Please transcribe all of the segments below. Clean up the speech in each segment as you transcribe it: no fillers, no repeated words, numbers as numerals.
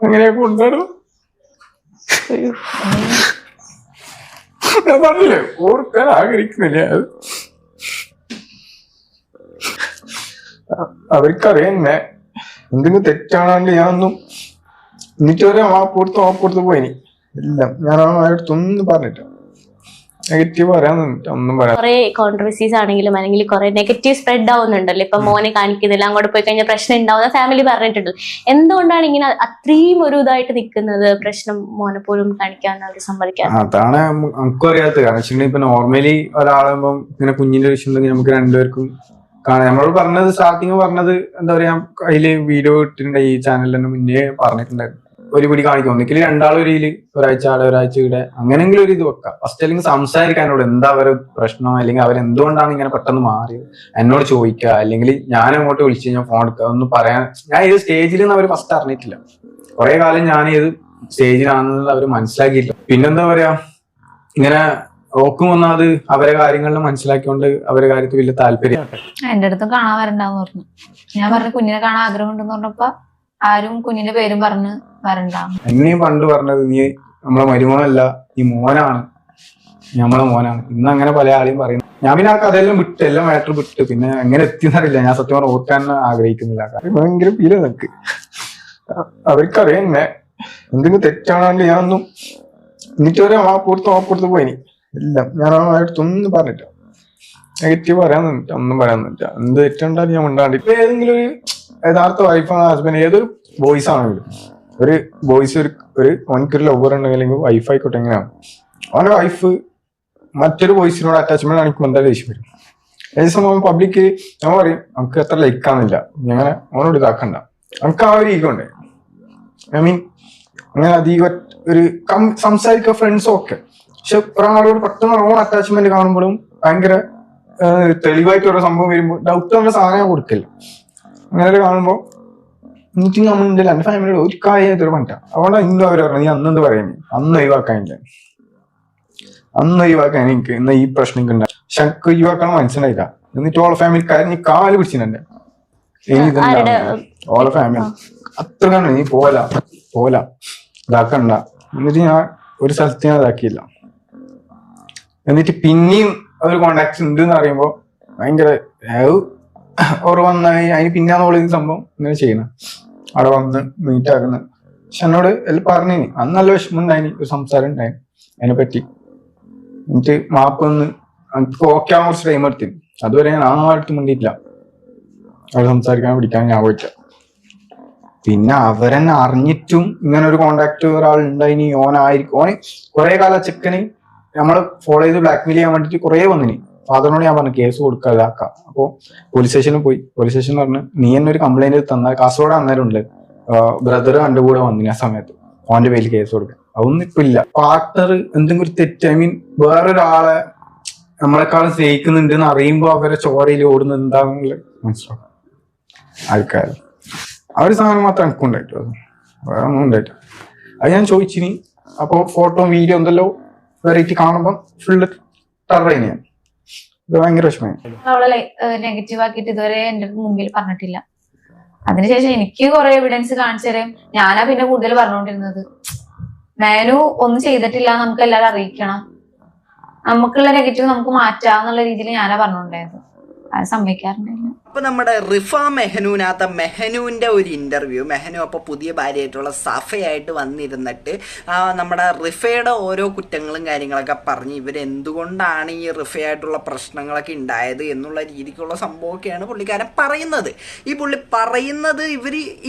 അങ്ങനെയൊക്കെ കൊണ്ടുവരണം. ഞാൻ പറഞ്ഞില്ലേ ഓർക്കാൻ ആഗ്രഹിക്കുന്നില്ല. അവർക്കറിയാം എന്നെ എന്തെങ്കിലും തെറ്റാണെങ്കിൽ ഞാനൊന്നും എന്നിട്ട് വരെ മാപ്പുറത്ത് പോയിനി. ഇല്ല ഞാൻ അടുത്തൊന്നും പറഞ്ഞിട്ട് നെഗറ്റീവ് പറയാൻ ഒന്നും പറയാം. കുറെ കോൺട്രവേഴ്സീസ് ആണെങ്കിലും അല്ലെങ്കിൽ കുറെ നെഗറ്റീവ് സ്പ്രെഡ് ആവുന്നുണ്ടല്ലോ. ഇപ്പൊ മോനെ കാണിക്കുന്നില്ല, അങ്ങോട്ട് പോയി കഴിഞ്ഞാൽ പ്രശ്നം ഉണ്ടാവുന്ന ഫാമിലി പറഞ്ഞിട്ടുണ്ട്. എന്തുകൊണ്ടാണ് ഇങ്ങനെ അത്രയും ഒരു ഇതായിട്ട് നിൽക്കുന്നത്? പ്രശ്നം മോനെ പോലും കാണിക്കാൻ അവർ സമ്മതിക്കാൻ. അതാണ് നമുക്കും അറിയാത്തത്. കാരണം വെച്ചിട്ടുണ്ടെങ്കിൽ ഇപ്പൊ നോർമലി ഒരാളാകുമ്പോൾ ഇങ്ങനെ കുഞ്ഞിന്റെ വിഷയം ഉണ്ടെങ്കിൽ നമുക്ക് രണ്ടുപേർക്കും കാണാം. നമ്മളോട് പറഞ്ഞത് സ്റ്റാർട്ടിങ് പറഞ്ഞത് എന്താ പറയാ, അതില് വീഡിയോ ഇട്ടിട്ടുണ്ട് ഈ ചാനലിൽ തന്നെ മുന്നേ പറഞ്ഞിട്ടുണ്ടായിരുന്നു. ഒരു പിടി കാണിക്കും, ഒന്നിക്കൽ രണ്ടാളും ഒരു ഒരാഴ്ച ആടെ ഒരാഴ്ച ഇവിടെ അങ്ങനെങ്കിലും ഒരു ഇത് വെക്കാം. ഫസ്റ്റ് അല്ലെങ്കിൽ സംസാരിക്കാനോട് എന്താ അവരുടെ പ്രശ്നം, അല്ലെങ്കിൽ അവരെന്തുകൊണ്ടാണ് ഇങ്ങനെ പെട്ടെന്ന് മാറിയത് എന്നോട് ചോദിക്കുക. അല്ലെങ്കിൽ ഞാൻ അങ്ങോട്ട് വിളിച്ചു കഴിഞ്ഞാൽ ഫോൺ എടുക്കുക, ഒന്നും പറയാൻ. ഞാൻ ഏത് സ്റ്റേജിൽ നിന്ന് അവർ ഫസ്റ്റ് അറിഞ്ഞിട്ടില്ല. കുറെ കാലം ഞാൻ ഏത് സ്റ്റേജിലാണെന്നത് അവർ മനസ്സിലാക്കിയിട്ടില്ല. പിന്നെന്താ പറയാ, ഇങ്ങനെ ഓക്കും വന്നത് അവരെ കാര്യങ്ങളിൽ മനസ്സിലാക്കിക്കൊണ്ട് അവരെ കാര്യത്തിൽ വലിയ താല്പര്യം. എന്റെ അടുത്തും കാണാൻ വരണ്ടാന്ന് പറഞ്ഞു. ഞാൻ പറഞ്ഞു കുഞ്ഞിനെ കാണാൻ ആഗ്രഹം ഉണ്ടെന്ന് പറഞ്ഞപ്പോ ആരും കുഞ്ഞിന്റെ പേരും പറഞ്ഞ് വരണ്ട. എന്നെയും പണ്ട് പറഞ്ഞത് നീ നമ്മളെ മരുമോനല്ല, നീ മോനാണ്, നമ്മളെ മോനാണ്. ഇന്ന് അങ്ങനെ പല ആളെയും പറയുന്നു. ഞാൻ പിന്നെ ആ കഥയെല്ലാം വിട്ട്, എല്ലാം മാറ്റർ വിട്ട്. പിന്നെ എങ്ങനെ എത്തിയെന്നറിയില്ല. ഞാൻ സത്യം പറഞ്ഞാൽ ഓർക്കാൻ ആഗ്രഹിക്കുന്നില്ല. ഭയങ്കര ഫീൽ നിനക്ക്. അവർക്കറിയാം എന്നെ എന്തെങ്കിലും തെറ്റാണെങ്കിൽ ഞാനൊന്നും എന്നിട്ട് വരെ മാപ്പുറത്ത് പോയിനി. ഇല്ല ഞാൻ അടുത്തൊന്നും പറഞ്ഞില്ല. നെഗറ്റീവ് പറയാൻ ഒന്നും പറയാന്നില്ല. എന്ത് തെറ്റുണ്ടാലും ഞാൻ ഉണ്ടാണ്ട്. ഇപ്പൊ ഏതെങ്കിലും ഒരു യഥാർത്ഥ വൈഫാണ് ഹസ്ബൻഡ്, ഏതൊരു ബോയ്സ് ആണെങ്കിലും ഒരു ബോയ്സ് ഒരു ഓനക്കൊരു ലവർ ഉണ്ടെങ്കിൽ അല്ലെങ്കിൽ വൈഫ് ആയിക്കോട്ടെ, എങ്ങനെയാണ് അവന്റെ വൈഫ് മറ്റൊരു ബോയ്സിനോട് അറ്റാച്ച്മെന്റ് കാണിക്കുമ്പോൾ എന്താ ദേഷ്യം വരും. ഏകദേശം പബ്ലിക് ഞാൻ പറയും നമുക്ക് എത്ര ലൈക്കാന്നില്ല, ഞങ്ങനെ അവനോട് ഇതാക്കണ്ട. നമുക്ക് ആ ഒരു ഈഗോ ഉണ്ട്. ഐ മീൻ അങ്ങനെ അധികം ഒരു സംസാരിക്കുക ഫ്രണ്ട്സും ഒക്കെ. പക്ഷെ ഒരാളോട് പെട്ടെന്ന് ഓൺ അറ്റാച്ച്മെന്റ് കാണുമ്പോഴും ഭയങ്കര തെളിവായിട്ട് ഓരോ സംഭവം വരുമ്പോൾ ഡൗട്ട് ഉള്ള സാധനം കൊടുക്കില്ല. അങ്ങനെ കാണുമ്പോൾ എനിക്ക് നമ്മളില്ല എന്റെ ഫാമിലിയോട് ഒരു കാര്യമായിട്ടൊരു പറ്റാ. അതുകൊണ്ടാണ് ഇന്നും അവർ പറഞ്ഞു നീ അന്നെന്ത് പറയുന്നത്, അന്ന് ഒഴിവാക്കാൻ എനിക്ക് ഇന്ന് ഈ പ്രശ്നം ഉണ്ടായി. പക്ഷെ എനിക്ക് ഒഴിവാക്കണം മനസ്സിലായില്ല. എന്നിട്ട് ഓളെ ഫാമിലിക്കാരൻ നീ കാല് പിടിച്ചിട്ടുണ്ട്. ഇനി ഇതുണ്ടാവും ഓളെ ഫാമിലി അത്ര കണ്ടു, നീ പോല ഇതാക്കണ്ട. എന്നിട്ട് ഞാൻ ഒരു സ്ഥലത്ത് ഞാൻ ഇതാക്കിയില്ല. എന്നിട്ട് പിന്നെയും ഒരു കോണ്ടാക്ട് ഉണ്ട് എന്ന് പറയുമ്പോ ഭയങ്കര ഓർ വന്ന അതിന് പിന്നാന്നോളി സംഭവം ഇങ്ങനെ ചെയ്യണം. അവിടെ വന്ന് മീറ്റ് ആക്കുന്ന. പക്ഷെ എന്നോട് എല്ലാം പറഞ്ഞു. അന്ന് നല്ല വിഷമം ഉണ്ടായിന്, ഒരു സംസാരം ഉണ്ടായി അതിനെ പറ്റി. എന്നിട്ട് മാപ്പ് ഒന്ന് എനിക്ക് ഓക്കെ ആവാൻ കുറച്ച് ടൈം എടുത്തി. അതുവരെ ഞാൻ ആടുത്ത് മുണ്ടിയിട്ടില്ല. അവിടെ സംസാരിക്കാൻ പിടിക്കാൻ ഞാൻ പോയിട്ടില്ല. പിന്നെ അവരെന്നെ അറിഞ്ഞിട്ടും ഇങ്ങനെ ഒരു കോണ്ടാക്ട് ഒരാൾ ഉണ്ടായിനി. ഓനായിരിക്കും ഓന് കുറെ കാലം ചെക്കന് നമ്മള് ഫോളോ ചെയ്ത് ബ്ലാക്ക്മെയിൽ ചെയ്യാൻ വേണ്ടിട്ട് കുറെ വന്നിനി. ഫാദറിനോട് ഞാൻ പറഞ്ഞു കേസ് കൊടുക്കുക ഇതാക്കാം. അപ്പൊ പോലീസ് സ്റ്റേഷനിൽ പോയി. പോലീസ് സ്റ്റേഷൻ പറഞ്ഞു നീ എന്നെ ഒരു കംപ്ലൈന്റ് തന്നാൽ കാസർഗോഡ് അന്നേരം ഉണ്ട് ബ്രദർ കണ്ടുകൂടെ വന്നിന് ആ സമയത്ത് ഓന്റെ പേരിൽ കേസ് കൊടുക്കുക. അതൊന്നും ഇപ്പൊ ഇല്ല. പാർട്ണർ എന്തെങ്കിലും ഒരു തെറ്റ്, ഐ മീൻ വേറൊരാളെ നമ്മളെക്കാളും സ്നേഹിക്കുന്നുണ്ട് എന്ന് അറിയുമ്പോ അവരെ ചോരയിൽ ഓടുന്ന എന്താണെന്നുള്ള മനസ്സിലാവും ആൾക്കാർ. ആ ഒരു സാധനം മാത്രം എനിക്ക് ഉണ്ടായിട്ടു, വേറെ ഒന്നും ഉണ്ടായിട്ടില്ല. അത് ഞാൻ ചോദിച്ചിനി. അപ്പൊ ഫോട്ടോ വീഡിയോ എന്തെല്ലോ വെറൈറ്റി കാണുമ്പോൾ ഫുള്ള് ടർറൈന് ഞാൻ ഭയങ്കര വിഷമമായി. അവളെ നെഗറ്റീവ് ആക്കിയിട്ട് ഇതുവരെ എന്റെ മുമ്പിൽ പറഞ്ഞിട്ടില്ല. അതിനുശേഷം എനിക്ക് കുറെ എവിഡൻസ് കാണിച്ചു തരാം. ഞാനാ പിന്നെ കൂടുതൽ പറഞ്ഞുകൊണ്ടിരുന്നത് മേനു ഒന്നും ചെയ്തിട്ടില്ല, നമുക്ക് എല്ലാവരും അറിയിക്കണം, നമുക്കുള്ള നെഗറ്റീവ് നമുക്ക് മാറ്റാന്നുള്ള രീതിയിൽ ഞാനാ പറഞ്ഞുകൊണ്ടായത്. അത് സമ്മതിക്കാറുണ്ടായില്ല. അപ്പോൾ നമ്മുടെ റിഫ മെഹനൂനകത്ത മെഹനൂൻ്റെ ഒരു ഇൻ്റർവ്യൂ, മെഹനു അപ്പോൾ പുതിയ ഭാര്യയായിട്ടുള്ള സഫയായിട്ട് വന്നിരുന്നിട്ട് നമ്മുടെ റിഫയുടെ ഓരോ കുറ്റങ്ങളും കാര്യങ്ങളൊക്കെ പറഞ്ഞ് ഇവരെന്തുകൊണ്ടാണ് ഈ റിഫയായിട്ടുള്ള പ്രശ്നങ്ങളൊക്കെ ഉണ്ടായത് എന്നുള്ള രീതിക്കുള്ള സംഭവമൊക്കെയാണ് പുള്ളിക്കാരൻ പറയുന്നത്. ഈ പുള്ളി പറയുന്നത്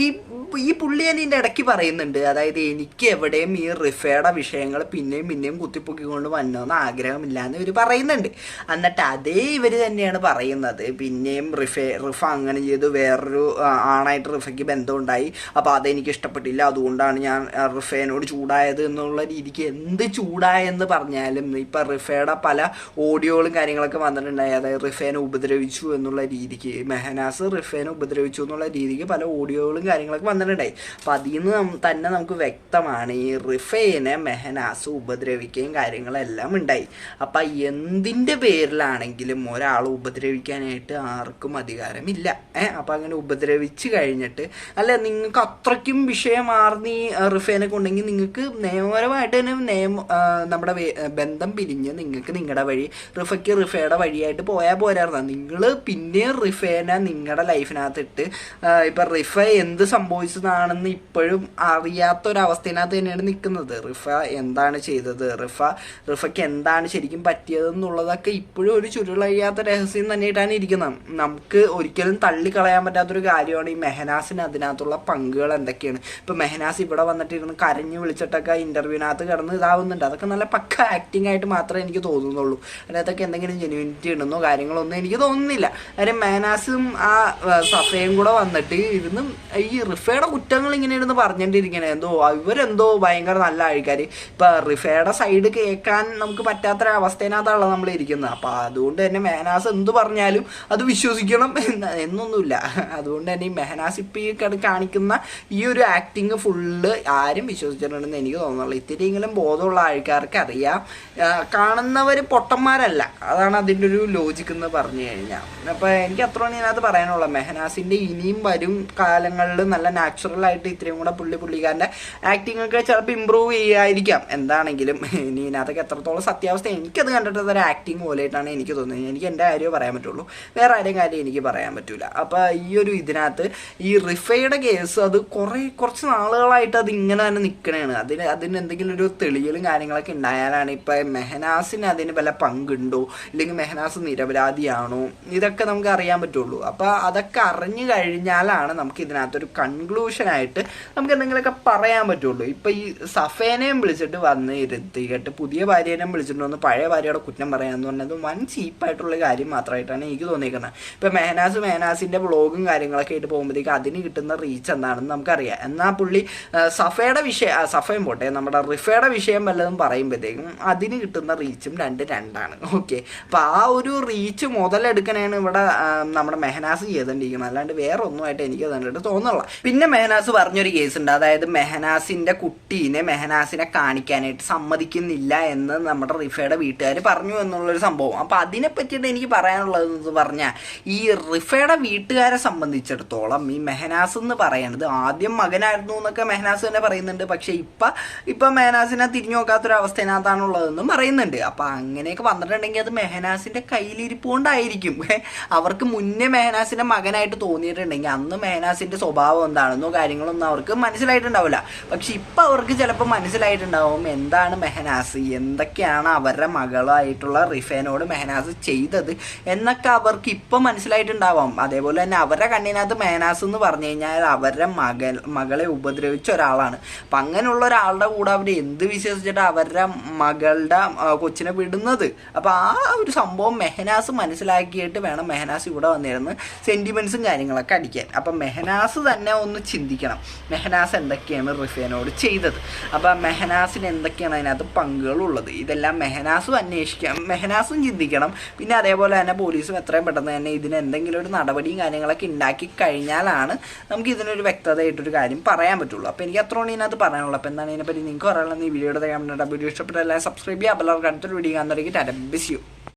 ഈ പുള്ളി അതിൻ്റെ ഇടയ്ക്ക് പറയുന്നുണ്ട്, അതായത് എനിക്ക് എവിടെയും ഈ റിഫയുടെ വിഷയങ്ങൾ പിന്നെയും കുത്തിപ്പൊക്കിക്കൊണ്ട് വന്നോന്ന് ആഗ്രഹമില്ല എന്ന് ഇവർ പറയുന്നുണ്ട്. എന്നിട്ട് അതേ ഇവർ തന്നെയാണ് പറയുന്നത് പിന്നെയും റിഫ അങ്ങനെ ചെയ്തു, വേറൊരു ആണായിട്ട് റിഫയ്ക്ക് ബന്ധമുണ്ടായി, അപ്പോൾ അതെനിക്ക് ഇഷ്ടപ്പെട്ടില്ല, അതുകൊണ്ടാണ് ഞാൻ റിഫേനോട് ചൂടായത് എന്നുള്ള രീതിക്ക്. എന്ത് ചൂടായെന്ന് പറഞ്ഞാലും ഇപ്പം റിഫയുടെ പല ഓഡിയോകളും കാര്യങ്ങളൊക്കെ വന്നിട്ടുണ്ടായി. അതായത് റിഫേനെ ഉപദ്രവിച്ചു എന്നുള്ള രീതിക്ക്, മെഹനാസ് റിഫേനെ ഉപദ്രവിച്ചു എന്നുള്ള രീതിക്ക് പല ഓഡിയോകളും കാര്യങ്ങളൊക്കെ വന്നിട്ടുണ്ടായി. അപ്പം അതിൽ നിന്ന് തന്നെ നമുക്ക് വ്യക്തമാണ് ഈ റിഫേനെ മെഹനാസ് ഉപദ്രവിക്കുകയും കാര്യങ്ങളെല്ലാം ഉണ്ടായി. അപ്പം എന്തിൻ്റെ പേരിലാണെങ്കിലും ഒരാൾ ഉപദ്രവിക്കാനായിട്ട് ആർക്കും അധികാരം അധികാരമില്ല. അപ്പം അങ്ങനെ ഉപദ്രവിച്ച് കഴിഞ്ഞിട്ട് അല്ല നിങ്ങൾക്ക് അത്രയ്ക്കും വിഷയമാർന്ന് ഈ റിഫേനെ കൊണ്ടെങ്കിൽ നിങ്ങൾക്ക് നിയമപരമായിട്ട് തന്നെ നമ്മുടെ ബന്ധം പിരിഞ്ഞ് നിങ്ങൾക്ക് നിങ്ങളുടെ വഴി റിഫയുടെ വഴിയായിട്ട് പോയാൽ പോരായിരുന്നു. നിങ്ങൾ പിന്നെ റിഫേനെ നിങ്ങളുടെ ലൈഫിനകത്തിട്ട് ഇപ്പം റിഫ എന്ത് സംഭവിച്ചതാണെന്ന് ഇപ്പോഴും അറിയാത്തൊരവസ്ഥയിനകത്ത് തന്നെയാണ് നിൽക്കുന്നത്. റിഫ എന്താണ് ചെയ്തത്, റിഫയ്ക്ക് എന്താണ് ശരിക്കും പറ്റിയതെന്നുള്ളതൊക്കെ ഇപ്പോഴും ഒരു ചുരുളഴിയാത്ത രഹസ്യം തന്നെയായിട്ടാണ് ഇരിക്കുന്നത്. നമുക്ക് ഒരിക്കലും തള്ളിക്കളയാൻ പറ്റാത്തൊരു കാര്യമാണ് ഈ മെഹനാസിന് അതിനകത്തുള്ള പങ്കുകൾ എന്തൊക്കെയാണ്. ഇപ്പം മെഹനാസ് ഇവിടെ വന്നിട്ടിരുന്ന് കരഞ്ഞു വിളിച്ചിട്ടൊക്കെ ഇൻ്റർവ്യൂവിനകത്ത് കിടന്ന് ഇതാവുന്നുണ്ട്. അതൊക്കെ നല്ല പക്ക ആക്ടിങ് ആയിട്ട് മാത്രമേ എനിക്ക് തോന്നുന്നുള്ളൂ. അതിനകത്തൊക്കെ എന്തെങ്കിലും ജെന്യൂനിറ്റി ഉണ്ടെന്നോ കാര്യങ്ങളൊന്നും എനിക്ക് തോന്നുന്നില്ല. കാര്യം മെഹനാസും ആ സഫയും കൂടെ വന്നിട്ട് ഇരുന്ന് ഈ റിഫയുടെ കുറ്റങ്ങൾ ഇങ്ങനെ ഇരുന്ന് പറഞ്ഞുകൊണ്ടിരിക്കണേ. ഇവരെന്തോ ഭയങ്കര നല്ല ആൾക്കാർ. ഇപ്പം റിഫയുടെ സൈഡ് കേൾക്കാൻ നമുക്ക് പറ്റാത്തൊരവസ്ഥയിനകത്താണല്ലോ നമ്മൾ ഇരിക്കുന്നത്. അപ്പം അതുകൊണ്ട് തന്നെ മെഹനാസ് എന്ത് പറഞ്ഞാലും അത് വിശ്വസിക്കണം എന്നൊന്നുമില്ല. അതുകൊണ്ട് തന്നെ ഈ മെഹനാസ് ഇപ്പം ഈ കാണിക്കുന്ന ഈ ഒരു ആക്ടിങ് ഫുള്ള് ആരും വിശ്വസിച്ചിട്ടുണ്ടെന്ന് എനിക്ക് തോന്നുന്നുള്ളൂ. ഇത്തിരിയെങ്കിലും ബോധമുള്ള ആൾക്കാർക്ക് അറിയാം. കാണുന്നവർ പൊട്ടന്മാരല്ല, അതാണ് അതിൻ്റെ ഒരു ലോജിക്ക് എന്ന് പറഞ്ഞു കഴിഞ്ഞാൽ. അപ്പോൾ എനിക്ക് അത്രയാണ് ഇതിനകത്ത് പറയാനുള്ളത്. മെഹനാസിൻ്റെ ഇനിയും വരും കാലങ്ങളിൽ നല്ല നാച്ചുറലായിട്ട് ഇത്രയും കൂടെ പുള്ളിക്കാരൻ്റെ ആക്ടിങ് ഒക്കെ ചിലപ്പോൾ ഇമ്പ്രൂവ് ചെയ്യാതിരിക്കാം. എന്താണെങ്കിലും ഇനി ഇതിനകത്തൊക്കെ എത്രത്തോളം സത്യാവസ്ഥ എനിക്കത് കണ്ടിട്ട് ഒരു ആക്ടിങ് പോലെയായിട്ടാണ് എനിക്ക് തോന്നുന്നത്. എനിക്ക് എൻ്റെ കാര്യമേ പറയാൻ പറ്റുള്ളൂ, വേറെ ആരെയും കാര്യം എനിക്ക് പറയാൻ പറ്റില്ല. അപ്പോൾ ഈ ഒരു ഇതിനകത്ത് ഈ റിഫയുടെ കേസ് അത് കുറച്ച് നാളുകളായിട്ട് അത് ഇങ്ങനെ തന്നെ നിൽക്കണതാണ്. അതിന് എന്തെങ്കിലും ഒരു തെളിയലും കാര്യങ്ങളൊക്കെ ഉണ്ടായാലാണ് ഇപ്പം മെഹനാസിന് അതിന് വല്ല പങ്കുണ്ടോ ഇല്ലെങ്കിൽ മെഹനാസ് നിരപരാധിയാണോ ഇതൊക്കെ നമുക്ക് അറിയാൻ പറ്റുള്ളൂ. അപ്പോൾ അതൊക്കെ അറിഞ്ഞു കഴിഞ്ഞാലാണ് നമുക്ക് ഇതിനകത്തൊരു കൺക്ലൂഷനായിട്ട് നമുക്ക് എന്തെങ്കിലുമൊക്കെ പറയാൻ പറ്റുള്ളൂ. ഇപ്പം ഈ സഫേനെയും വിളിച്ചിട്ട് വന്ന് ഇരുത്തിയിട്ട് പുതിയ ഭാര്യനെയും വിളിച്ചിട്ട് വന്ന് പഴയ ഭാര്യയുടെ കുറ്റം പറയാമെന്ന് പറഞ്ഞത് വൻ ചീപ്പായിട്ടുള്ള കാര്യം മാത്രമായിട്ടാണ് എനിക്ക് തോന്നിയിരിക്കുന്നത്. ഇപ്പം മെഹനാസിൻ്റെ വ്ളോഗും കാര്യങ്ങളൊക്കെ ആയിട്ട് പോകുമ്പോഴത്തേക്ക് അതിന് കിട്ടുന്ന റീച്ച് എന്താണെന്ന് നമുക്കറിയാം. എന്നാൽ പുള്ളി സഫയും പോട്ടെ നമ്മുടെ റിഫയുടെ വിഷയം വല്ലതും പറയുമ്പോഴത്തേക്കും അതിന് കിട്ടുന്ന റീച്ചും രണ്ടാണ്. ഓക്കെ, അപ്പം ആ ഒരു റീച്ച് മുതലെടുക്കണേണ് ഇവിടെ നമ്മുടെ മെഹനാസ് ചെയ്തുകൊണ്ടിരിക്കുന്നത്, അല്ലാണ്ട് വേറെ ഒന്നുമായിട്ട് എനിക്ക് കണ്ടിട്ട് തോന്നുന്നില്ല. പിന്നെ മെഹനാസ് പറഞ്ഞൊരു കേസുണ്ട്, അതായത് മെഹനാസിനെ കാണിക്കാനായിട്ട് സമ്മതിക്കുന്നില്ല എന്ന് നമ്മുടെ റിഫയുടെ വീട്ടുകാർ പറഞ്ഞു എന്നുള്ളൊരു സംഭവം. അപ്പം അതിനെ പറ്റിയിട്ട് എനിക്ക് പറയാനുള്ളതെന്ന് പറഞ്ഞാൽ ഈ റിഫയുടെ വീട്ടുകാരെ സംബന്ധിച്ചിടത്തോളം ഈ മെഹനാസ് എന്ന് പറയുന്നത് ആദ്യം മകനായിരുന്നു എന്നൊക്കെ മെഹനാസ് തന്നെ പറയുന്നുണ്ട്. പക്ഷെ ഇപ്പം മെഹനാസിനെ തിരിഞ്ഞു നോക്കാത്തൊരവസ്ഥയിനകത്താണുള്ളതെന്നും പറയുന്നുണ്ട്. അപ്പം അങ്ങനെയൊക്കെ വന്നിട്ടുണ്ടെങ്കിൽ അത് മെഹനാസിൻ്റെ കയ്യിലിരിപ്പുകൊണ്ടായിരിക്കും. അവർക്ക് മുന്നേ മെഹനാസിൻ്റെ മകനായിട്ട് തോന്നിയിട്ടുണ്ടെങ്കിൽ അന്ന് മെഹനാസിൻ്റെ സ്വഭാവം എന്താണെന്നോ കാര്യങ്ങളൊന്നും അവർക്ക് മനസ്സിലായിട്ടുണ്ടാവില്ല. പക്ഷെ ഇപ്പം അവർക്ക് ചിലപ്പോൾ മനസ്സിലായിട്ടുണ്ടാവും എന്താണ് മെഹനാസ്, എന്തൊക്കെയാണ് അവരുടെ മകളായിട്ടുള്ള റിഫേനോട് മെഹനാസ് ചെയ്തത് എന്നൊക്കെ അവർക്ക് ഇപ്പം മനസ്സിലായിട്ടുണ്ടാവാം. അതേപോലെ തന്നെ അവരുടെ കണ്ണിനകത്ത് മെഹനാസ് എന്ന് പറഞ്ഞു കഴിഞ്ഞാൽ അവരുടെ മകളെ ഉപദ്രവിച്ച ഒരാളാണ്. അപ്പം അങ്ങനെയുള്ള ഒരാളുടെ കൂടെ അവർ എന്ത് വിശ്വസിച്ചിട്ട് അവരുടെ മകളുടെ കൊച്ചിനെ വിടുന്നത്. അപ്പം ആ ഒരു സംഭവം മെഹനാസ് മനസ്സിലാക്കിയിട്ട് വേണം മെഹനാസ് ഇവിടെ വന്നിരുന്ന് സെൻറ്റിമെൻറ്റ്സും കാര്യങ്ങളൊക്കെ അടിക്കാൻ. അപ്പം മെഹനാസ് തന്നെ ഒന്ന് ചിന്തിക്കണം, മെഹനാസ് എന്തൊക്കെയാണ് റിഫേനോട് ചെയ്തത്, അപ്പം മെഹനാസിന് എന്തൊക്കെയാണ് അതിനകത്ത് പങ്കുകളുള്ളത്. ഇതെല്ലാം മെഹനാസും അന്വേഷിക്കാം, മെഹനാസും ചിന്തിക്കണം. പിന്നെ അതേപോലെ തന്നെ പോലീസും എത്രയും പെട്ടെന്ന് തന്നെ ഇതിന് എന്തെങ്കിലും ഒരു നടപടിയും കാര്യങ്ങളൊക്കെ ഉണ്ടാക്കി കഴിഞ്ഞാലാണ് നമുക്ക് ഇതിനൊരു വ്യക്തതയായിട്ടൊരു കാര്യം പറയാൻ പറ്റുള്ളൂ. അപ്പോൾ എനിക്ക് അത്രയാണ് ഇതിനകത്ത് പറയാനുള്ളൂ. അപ്പോൾ എന്താണ് ഇതിനെപ്പറ്റി നിങ്ങൾക്ക് പറയാനുള്ളത് ഈ വീഡിയോയുടെ കമൻറ്റ് വീഡിയോ ഇഷ്ടപ്പെട്ട എല്ലാം സബ്സ്ക്രൈബ് ചെയ്യുക. അപ്പോൾ എല്ലാവർക്കും അടുത്തൊരു വീഡിയോ കാണുന്നതായിരിക്കും. Tata, bye, see U.